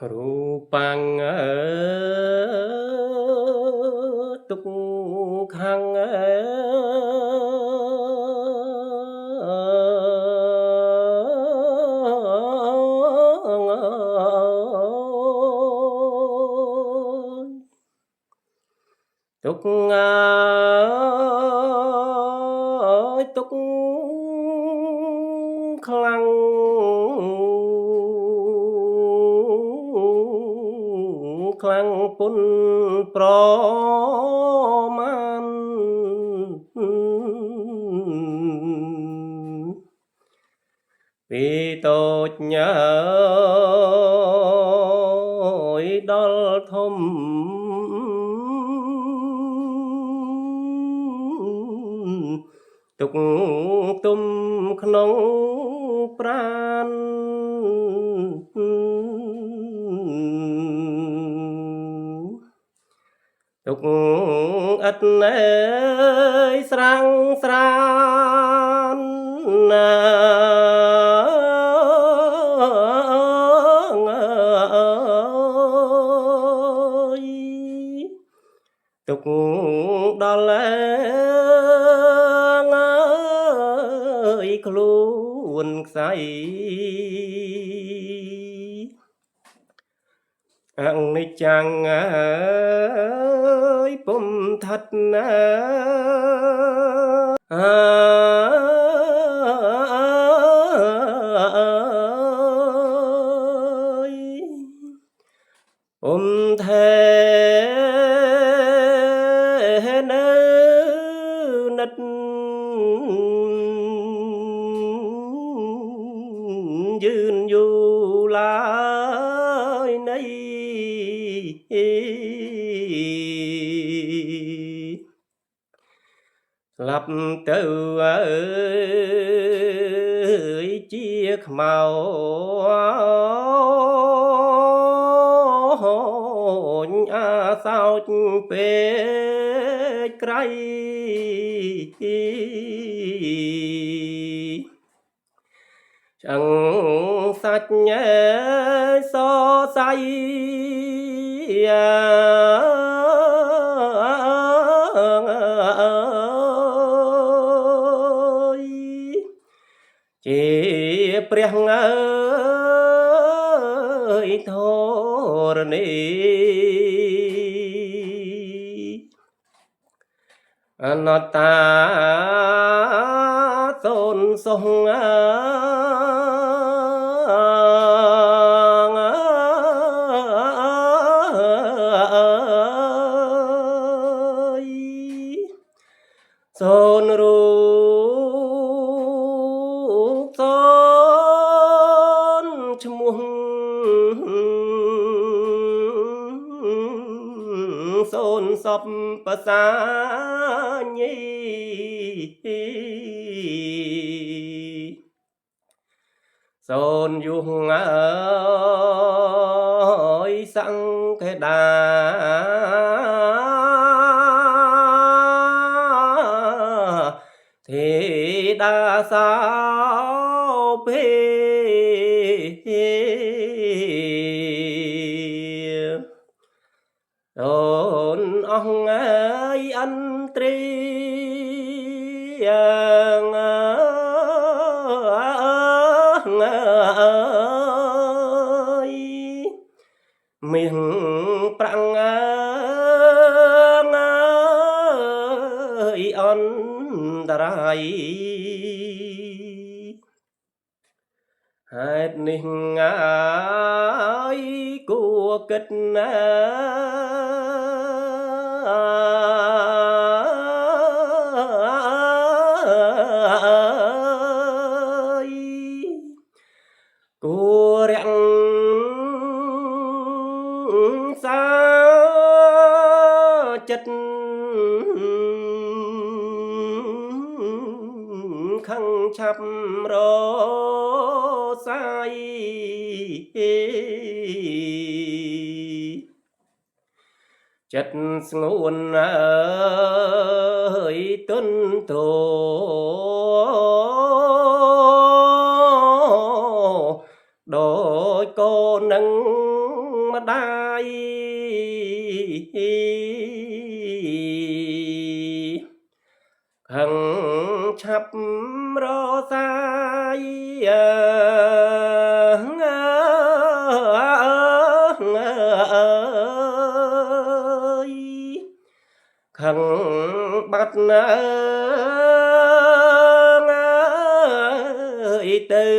រូបាំងទុកខាងទុកទុកខ្លាំងខ្លាំងពុនប្រមាណពីតូចញើយដល់ធំទុកទុំក្នុងប្រាណទុកឥតណែស្រាំងស្រានណាទុកដល់ខ្លួនខ្សៃអនិច្ចំពុំថាត់ណាពុំថែនៅនិតយឺនយូរឡើយនៃស្លាប់ទៅជាខ្មៅអាសោចពេកក្រៃចឹងសាច់ញ៉ែសសៃជាព្រះអើយធរណីអនត្តាសូនសុងសូនរូបសូនឈ្មោះសូនសពបសាញីសូនយុងអើយសង្ឃដាទេដាសោពេអូនអង្អើយអន្ត្រីមាសប្រាំងអន្តរាយហេតុនេះគួរគិតណាគួររាំងសាចិត្តខឹងឆាប់រសាយចិត្តស្ងួនអើយទន់ទ្រដូចកូននឹង ម្ដាយខឹងឆាប់រសាយខឹងបាត់ណាងទៅ